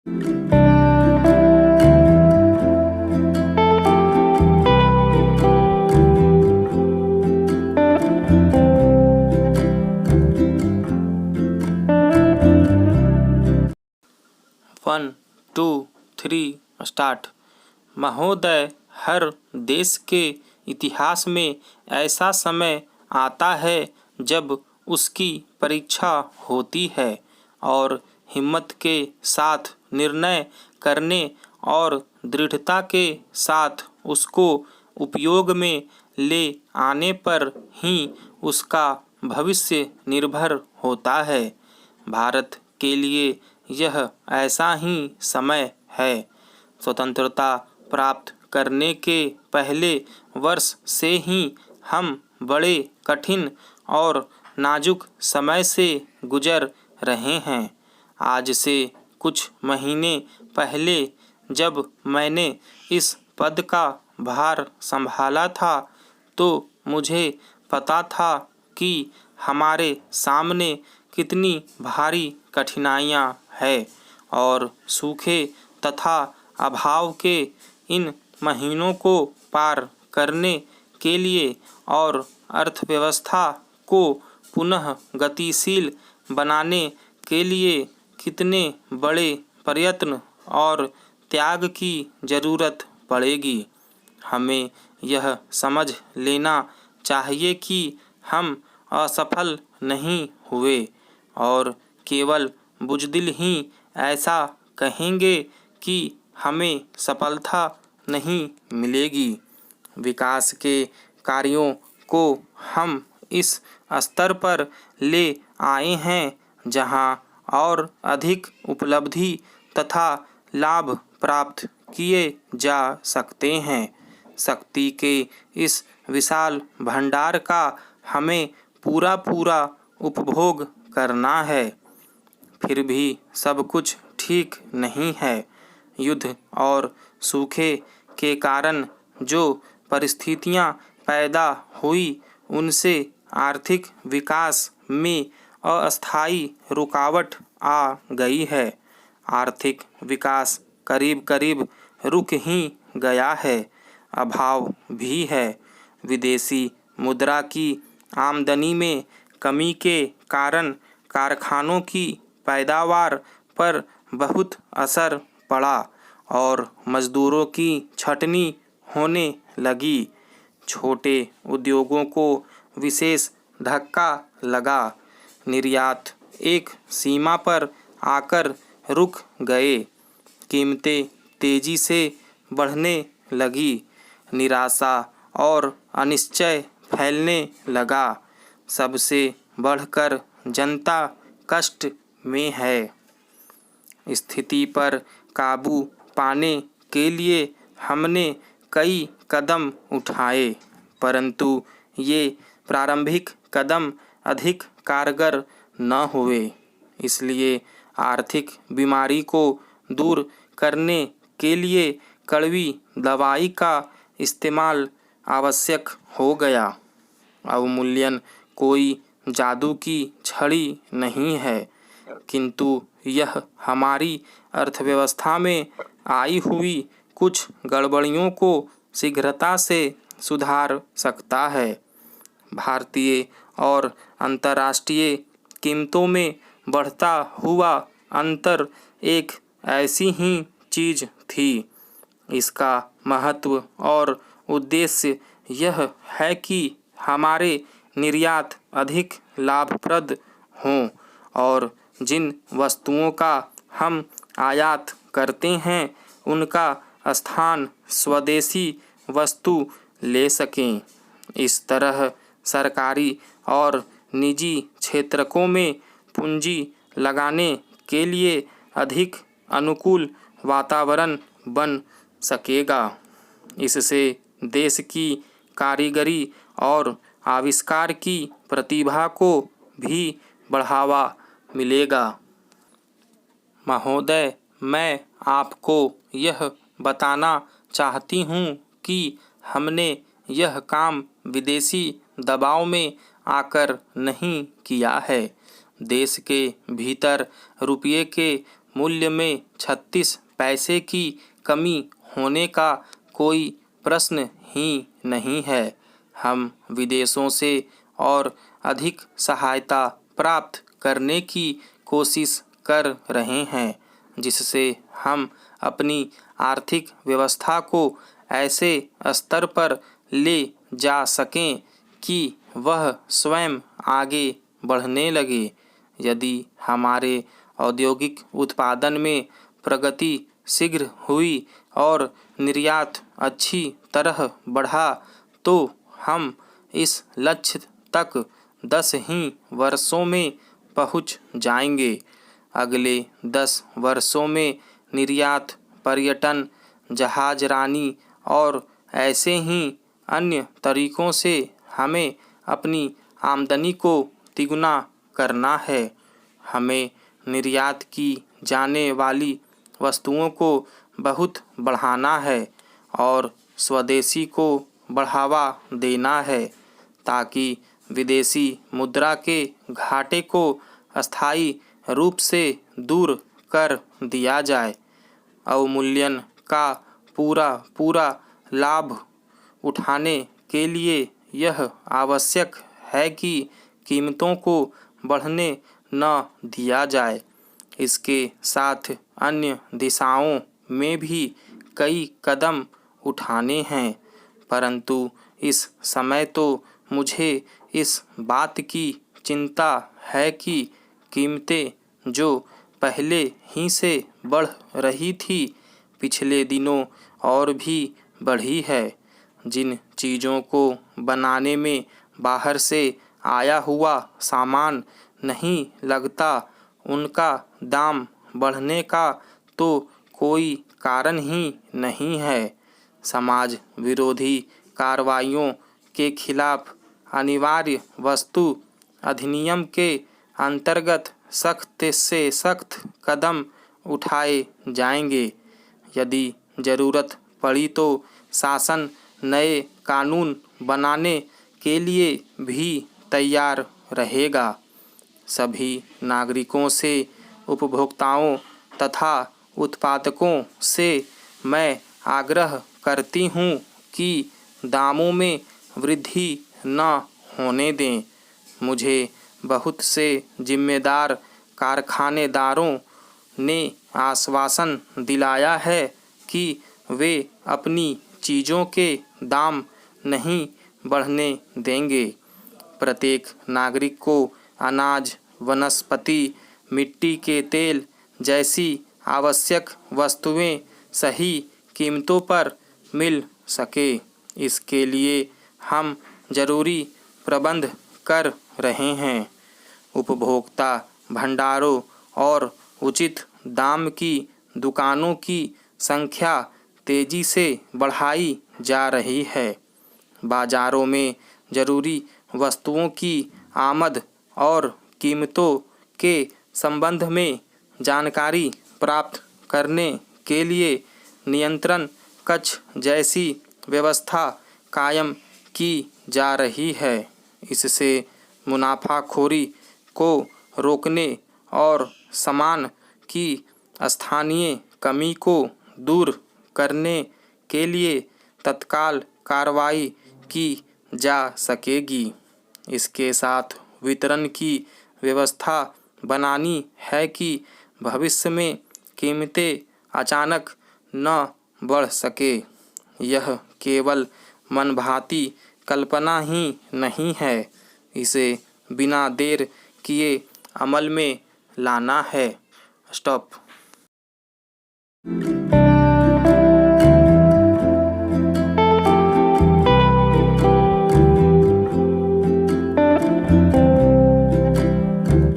1 2 3 start. महोदय, हर देश के इतिहास में ऐसा समय आता है जब उसकी परीक्षा होती है और हिम्मत के साथ निर्णय करने और दृढ़ता के साथ उसको उपयोग में ले आने पर ही उसका भविष्य निर्भर होता है। भारत के लिए यह ऐसा ही समय है। स्वतंत्रता प्राप्त करने के पहले वर्ष से ही हम बड़े कठिन और नाजुक समय से गुजर रहे हैं। आज से कुछ महीने पहले जब मैंने इस पद का भार संभाला था तो मुझे पता था कि हमारे सामने कितनी भारी कठिनाइयाँ हैं और सूखे तथा अभाव के इन महीनों को पार करने के लिए और अर्थव्यवस्था को पुनः गतिशील बनाने के लिए कितने बड़े प्रयत्न और त्याग की जरूरत पड़ेगी। हमें यह समझ लेना चाहिए कि हम असफल नहीं हुए और केवल बुज़दिल ही ऐसा कहेंगे कि हमें सफलता नहीं मिलेगी। विकास के कार्यों को हम इस स्तर पर ले आए हैं जहां और अधिक उपलब्धि तथा लाभ प्राप्त किए जा सकते हैं। शक्ति के इस विशाल भंडार का हमें पूरा पूरा उपभोग करना है। फिर भी सब कुछ ठीक नहीं है। युद्ध और सूखे के कारण जो परिस्थितियां पैदा हुई उनसे आर्थिक विकास में अस्थायी रुकावट आ गई है। आर्थिक विकास करीब करीब रुक ही गया है। अभाव भी है। विदेशी मुद्रा की आमदनी में कमी के कारण कारखानों की पैदावार पर बहुत असर पड़ा और मजदूरों की छटनी होने लगी। छोटे उद्योगों को विशेष धक्का लगा। निर्यात एक सीमा पर आकर रुक गए। कीमतें तेजी से बढ़ने लगी। निराशा और अनिश्चय फैलने लगा। सबसे बढ़कर जनता कष्ट में है। स्थिति पर काबू पाने के लिए हमने कई कदम उठाए, परंतु ये प्रारंभिक कदम अधिक कारगर न हुए। इसलिए आर्थिक बीमारी को दूर करने के लिए कड़वी दवाई का इस्तेमाल आवश्यक हो गया। अवमूल्यन कोई जादू की छड़ी नहीं है, किंतु यह हमारी अर्थव्यवस्था में आई हुई कुछ गड़बड़ियों को शीघ्रता से सुधार सकता है। भारतीय और अंतर्राष्ट्रीय कीमतों में बढ़ता हुआ अंतर एक ऐसी ही चीज़ थी। इसका महत्व और उद्देश्य यह है कि हमारे निर्यात अधिक लाभप्रद हों और जिन वस्तुओं का हम आयात करते हैं उनका स्थान स्वदेशी वस्तु ले सकें। इस तरह सरकारी और निजी क्षेत्रकों में पूंजी लगाने के लिए अधिक अनुकूल वातावरण बन सकेगा। इससे देश की कारीगरी और आविष्कार की प्रतिभा को भी बढ़ावा मिलेगा। महोदय, मैं आपको यह बताना चाहती हूँ कि हमने यह काम विदेशी दबाव में आकर नहीं किया है। देश के भीतर रुपये के मूल्य में 36 पैसे की कमी होने का कोई प्रश्न ही नहीं है। हम विदेशों से और अधिक सहायता प्राप्त करने की कोशिश कर रहे हैं, जिससे हम अपनी आर्थिक व्यवस्था को ऐसे स्तर पर ले जा सकें कि वह स्वयं आगे बढ़ने लगे। यदि हमारे औद्योगिक उत्पादन में प्रगति शीघ्र हुई और निर्यात अच्छी तरह बढ़ा तो हम इस लक्ष्य तक 10 ही वर्षों में पहुंच जाएंगे। अगले 10 वर्षों में निर्यात, पर्यटन, जहाजरानी और ऐसे ही अन्य तरीकों से हमें अपनी आमदनी को तिगुना करना है। हमें निर्यात की जाने वाली वस्तुओं को बहुत बढ़ाना है और स्वदेशी को बढ़ावा देना है, ताकि विदेशी मुद्रा के घाटे को अस्थायी रूप से दूर कर दिया जाए। अवमूल्यन का पूरा लाभ उठाने के लिए यह आवश्यक है कि कीमतों को बढ़ने न दिया जाए। इसके साथ अन्य दिशाओं में भी कई कदम उठाने हैं, परंतु इस समय तो मुझे इस बात की चिंता है कि कीमतें जो पहले ही से बढ़ रही थी, पिछले दिनों और भी बढ़ी है। जिन चीज़ों को बनाने में बाहर से आया हुआ सामान नहीं लगता, उनका दाम बढ़ने का तो कोई कारण ही नहीं है। समाज विरोधी कार्रवाइयों के खिलाफ अनिवार्य वस्तु अधिनियम के अंतर्गत सख्त से सख्त कदम उठाए जाएंगे। यदि ज़रूरत पड़ी तो शासन नए कानून बनाने के लिए भी तैयार रहेगा। सभी नागरिकों से, उपभोक्ताओं तथा उत्पादकों से मैं आग्रह करती हूँ कि दामों में वृद्धि न होने दें। मुझे बहुत से जिम्मेदार कारखानेदारों ने आश्वासन दिलाया है कि वे अपनी चीज़ों के दाम नहीं बढ़ने देंगे। प्रत्येक नागरिक को अनाज, वनस्पति, मिट्टी के तेल जैसी आवश्यक वस्तुएं सही कीमतों पर मिल सके, इसके लिए हम जरूरी प्रबंध कर रहे हैं। उपभोक्ता भंडारों और उचित दाम की दुकानों की संख्या तेजी से बढ़ाई जा रही है। बाजारों में जरूरी वस्तुओं की आमद और कीमतों के संबंध में जानकारी प्राप्त करने के लिए नियंत्रण कक्ष जैसी व्यवस्था कायम की जा रही है। इससे मुनाफाखोरी को रोकने और सामान की स्थानीय कमी को दूर करने के लिए तत्काल कार्रवाई की जा सकेगी। इसके साथ वितरण की व्यवस्था बनानी है कि भविष्य में कीमतें अचानक न बढ़ सके। यह केवल मनभाती कल्पना ही नहीं है, इसे बिना देर किए अमल में लाना है। स्टॉप।